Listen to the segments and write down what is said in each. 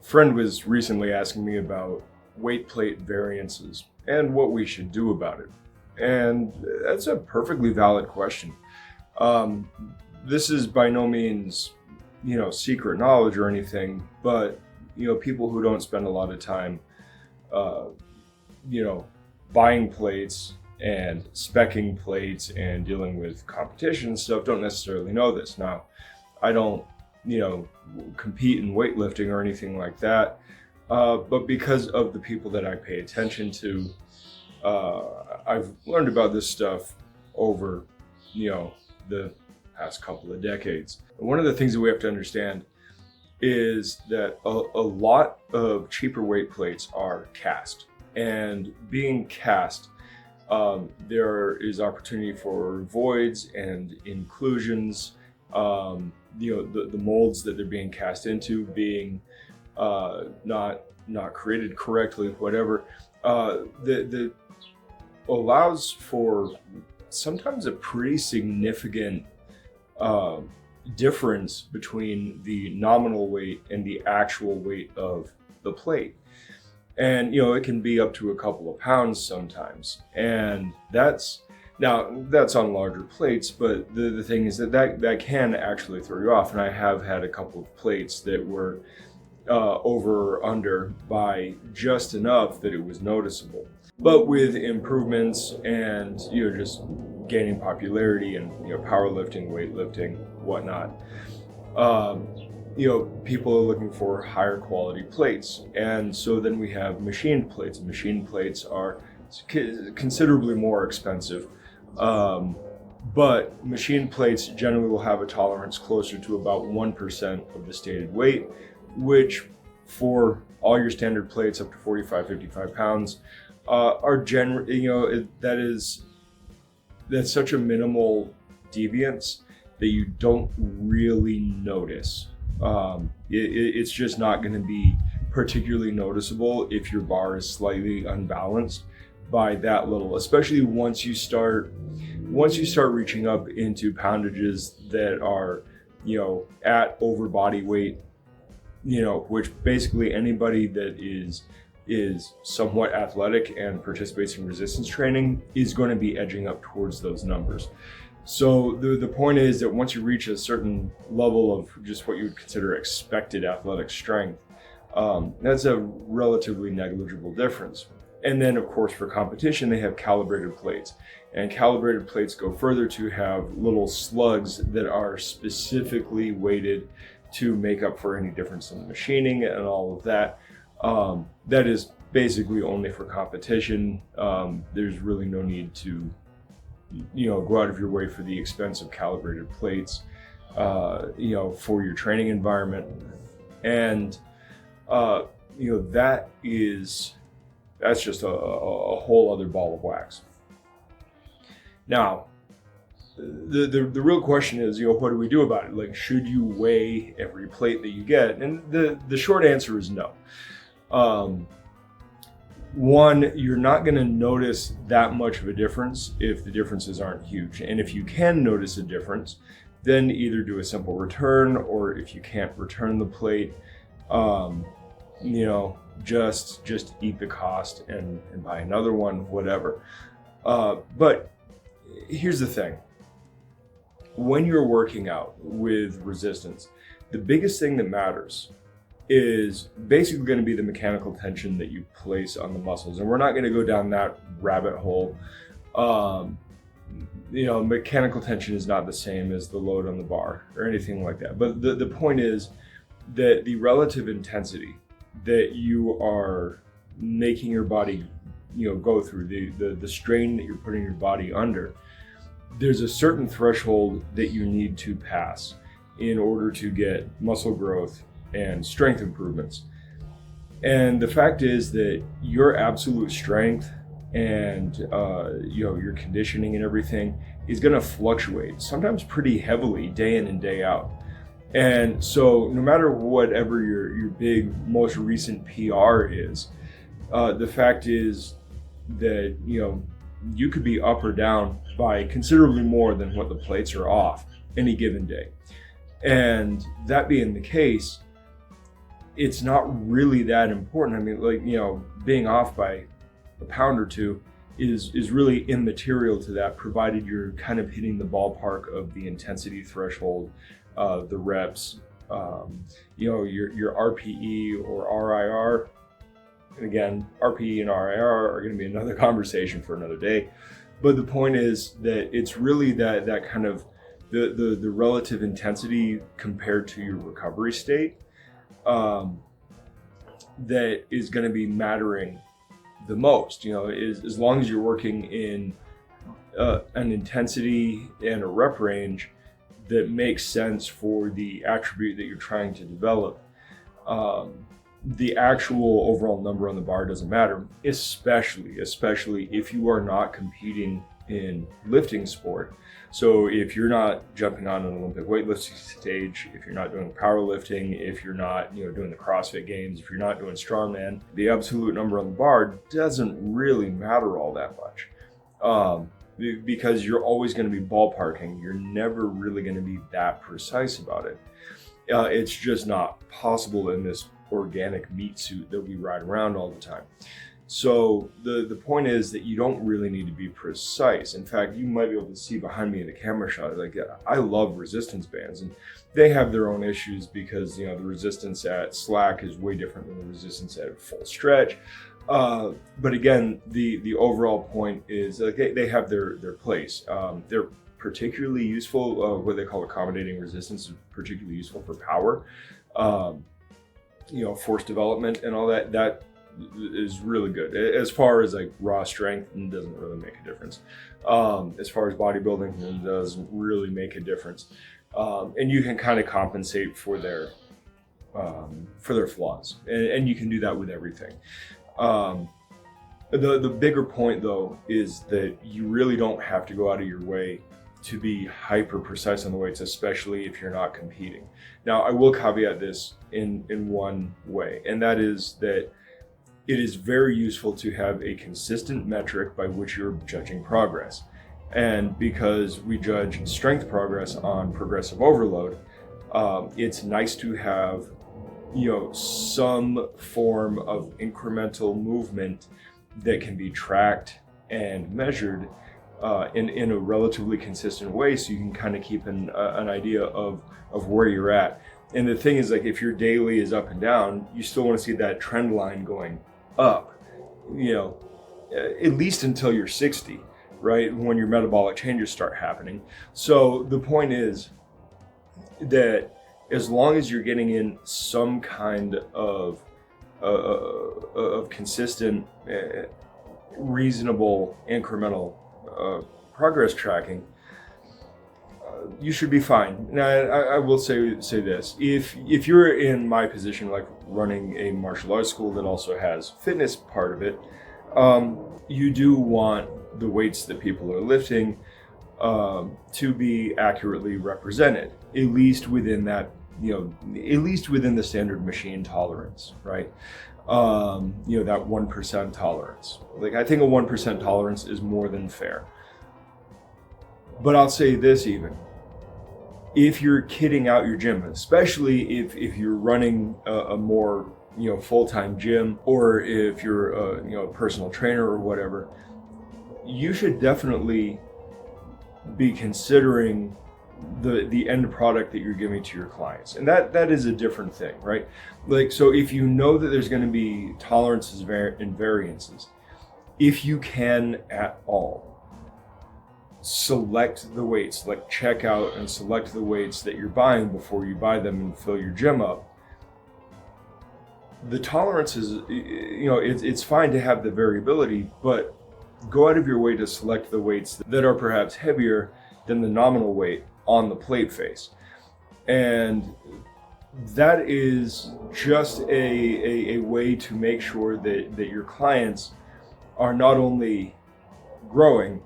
friend was recently asking me about weight plate variances and what we should do about it. And that's a perfectly valid question. This is by no means, secret knowledge or anything, but, people who don't spend a lot of time, buying plates and speccing plates and dealing with competition and stuff don't necessarily know this. Now, I don't, compete in weightlifting or anything like that. But because of the people that I pay attention to, I've learned about this stuff over, the past couple of decades. One of the things that we have to understand is that a lot of cheaper weight plates are cast. And being cast, there is opportunity for voids and inclusions. The molds that they're being cast into being not created correctly, whatever, that allows for sometimes a pretty significant difference between the nominal weight and the actual weight of the plate. And, it can be up to a couple of pounds sometimes. And that's on larger plates, but the thing is that can actually throw you off. And I have had a couple of plates that were over or under by just enough that it was noticeable. But with improvements and, just gaining popularity and, powerlifting, weightlifting, whatnot, people are looking for higher quality plates. And so then we have machined plates. Machined plates are considerably more expensive. But machined plates generally will have a tolerance closer to about 1% of the stated weight, which for all your standard plates up to 45, 55 pounds are generally, that's such a minimal deviance that you don't really notice. It's just not going to be particularly noticeable if your bar is slightly unbalanced by that little, especially once you start reaching up into poundages that are, at over body weight, which basically anybody that is somewhat athletic and participates in resistance training is going to be edging up towards those numbers. So the point is that once you reach a certain level of just what you would consider expected athletic strength, that's a relatively negligible difference. And then, of course, for competition, they have calibrated plates. And calibrated plates go further to have little slugs that are specifically weighted to make up for any difference in the machining and all of that. That is basically only for competition. There's really no need to, go out of your way for the expense of calibrated plates, for your training environment. And, that's just a whole other ball of wax. Now, the real question is, what do we do about it? Like, should you weigh every plate that you get? And the short answer is no. One, you're not going to notice that much of a difference if the differences aren't huge. And if you can notice a difference, then either do a simple return, or if you can't return the plate, just eat the cost and buy another one, whatever. But here's the thing. When you're working out with resistance, the biggest thing that matters is basically going to be the mechanical tension that you place on the muscles. And we're not going to go down that rabbit hole. Mechanical tension is not the same as the load on the bar or anything like that. But the point is that the relative intensity that you are making your body, go through, the strain that you're putting your body under, there's a certain threshold that you need to pass in order to get muscle growth and strength improvements. And the fact is that your absolute strength and your conditioning and everything is going to fluctuate, sometimes pretty heavily, day in and day out. And so no matter whatever your big most recent PR is, the fact is that you could be up or down by considerably more than what the plates are off any given day. And that being the case, it's not really that important. I mean, like, you know, being off by a pound or two is really immaterial to that, provided you're kind of hitting the ballpark of the intensity threshold, the reps, you know, your RPE or RIR. And again, RPE and RIR are going to be another conversation for another day. But the point is that it's really that kind of the relative intensity compared to your recovery state that is going to be mattering the most. You know, as long as you're working in an intensity and a rep range that makes sense for the attribute that you're trying to develop, the actual overall number on the bar doesn't matter, especially if you are not competing in lifting sport. So if you're not jumping on an Olympic weightlifting stage, if you're not doing powerlifting, if you're not, you know, doing the CrossFit Games, if you're not doing strongman, the absolute number on the bar doesn't really matter all that much, because you're always going to be ballparking. You're never really going to be that precise about it. It's just not possible in this organic meat suit that we ride around all the time. So the point is that you don't really need to be precise. In fact, you might be able to see behind me in the camera shot, like, I love resistance bands, and they have their own issues because, you know, the resistance at slack is way different than the resistance at full stretch. But again, the overall point is, like, they have their place. They're particularly useful. What they call accommodating resistance is particularly useful for power. You know, force development and all that is really good. As far as like raw strength, it doesn't really make a difference. As far as bodybuilding, it doesn't really make a difference. And you can kind of compensate for their flaws, and you can do that with everything. The bigger point though is that you really don't have to go out of your way to be hyper precise on the weights, especially if you're not competing. Now, I will caveat this in one way, and that is that it is very useful to have a consistent metric by which you're judging progress. And because we judge strength progress on progressive overload, it's nice to have, you know, some form of incremental movement that can be tracked and measured in a relatively consistent way, so you can kind of keep an idea of where you're at. And the thing is, like, if your daily is up and down, you still want to see that trend line going up, you know, at least until you're 60, right, when your metabolic changes start happening. So the point is that as long as you're getting in some kind of consistent, reasonable, incremental progress tracking, you should be fine. Now, I will say this: if you're in my position, like running a martial arts school that also has fitness part of it, you do want the weights that people are lifting to be accurately represented, at least within that, you know, at least within the standard machine tolerance, right? You know, that 1% tolerance. Like, I think a 1% tolerance is more than fair. But I'll say this, even if you're kitting out your gym, especially if you're running a more, you know, full-time gym, or if you're a, you know, personal trainer or whatever, you should definitely be considering the end product that you're giving to your clients. And that is a different thing, right? Like, so if you know that there's going to be tolerances and variances, if you can at all, select the weights, like check out and select the weights that you're buying before you buy them and fill your gym up. The tolerance is, you know, it's fine to have the variability, but go out of your way to select the weights that are perhaps heavier than the nominal weight on the plate face. And that is just a way to make sure that your clients are not only growing,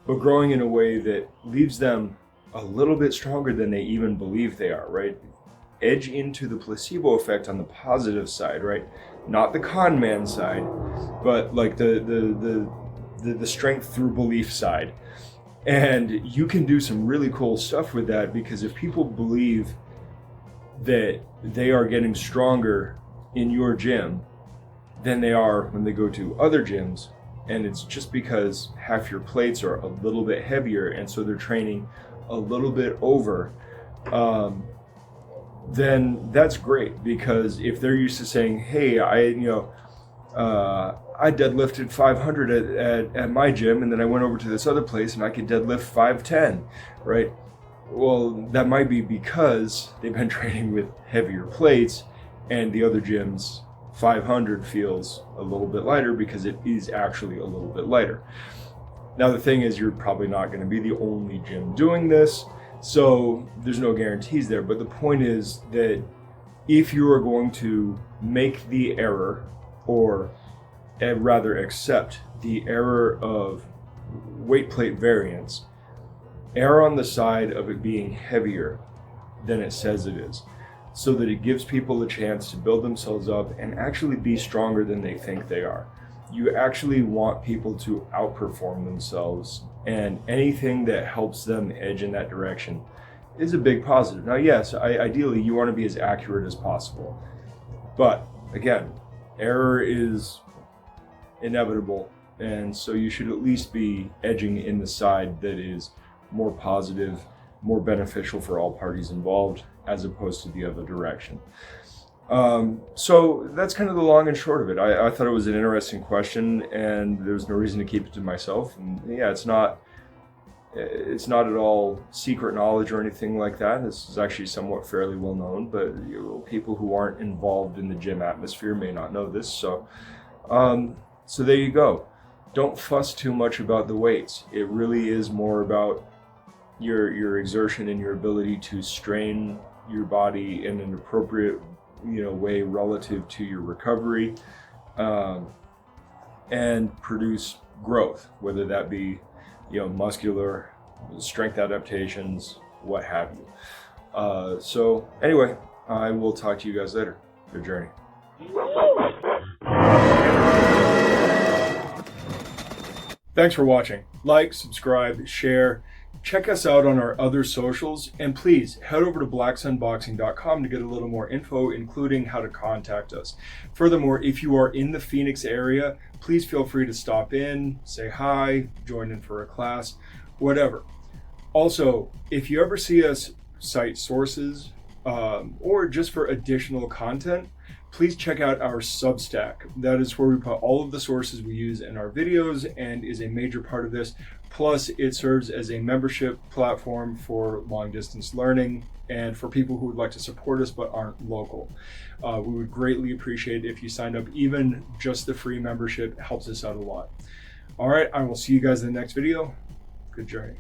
but growing in a way that leaves them a little bit stronger than they even believe they are, right? Edge into the placebo effect on the positive side, right? Not the con man side, but like the strength through belief side. And you can do some really cool stuff with that, because if people believe that they are getting stronger in your gym than they are when they go to other gyms, and it's just because half your plates are a little bit heavier and so they're training a little bit over, then that's great. Because if they're used to saying, hey, I deadlifted 500 at my gym, and then I went over to this other place and I could deadlift 510, right? Well, that might be because they've been training with heavier plates, and the other gym's 500 feels a little bit lighter because it is actually a little bit lighter. Now, the thing is, you're probably not going to be the only gym doing this, so there's no guarantees there. But the point is that if you are going to make the error, or rather accept the error of weight plate variance, err on the side of it being heavier than it says it is, so that it gives people a chance to build themselves up and actually be stronger than they think they are. You actually want people to outperform themselves, and anything that helps them edge in that direction is a big positive. Now, yes, ideally you want to be as accurate as possible, but again, error is inevitable, and so you should at least be edging in the side that is more positive, more beneficial for all parties involved, as opposed to the other direction. So that's kind of the long and short of it. I thought it was an interesting question, and there's no reason to keep it to myself. And yeah, it's not at all secret knowledge or anything like that. This is actually somewhat fairly well known, but people who aren't involved in the gym atmosphere may not know this. So there you go. Don't fuss too much about the weights. It really is more about your exertion and your ability to strain your body in an appropriate way relative to your recovery, and produce growth, whether that be muscular, strength adaptations, what have you. So anyway, I will talk to you guys later. Good journey. Thanks for watching. Like, subscribe, share. Check us out on our other socials, and please head over to blacksunboxing.com to get a little more info, including how to contact us. Furthermore, if you are in the Phoenix area, please feel free to stop in, say hi, join in for a class, whatever. Also, if you ever see us cite sources, or just for additional content, please check out our Substack. That is where we put all of the sources we use in our videos and is a major part of this. Plus, it serves as a membership platform for long distance learning and for people who would like to support us but aren't local. We would greatly appreciate it if you signed up. Even just the free membership helps us out a lot. All right, I will see you guys in the next video. Good journey.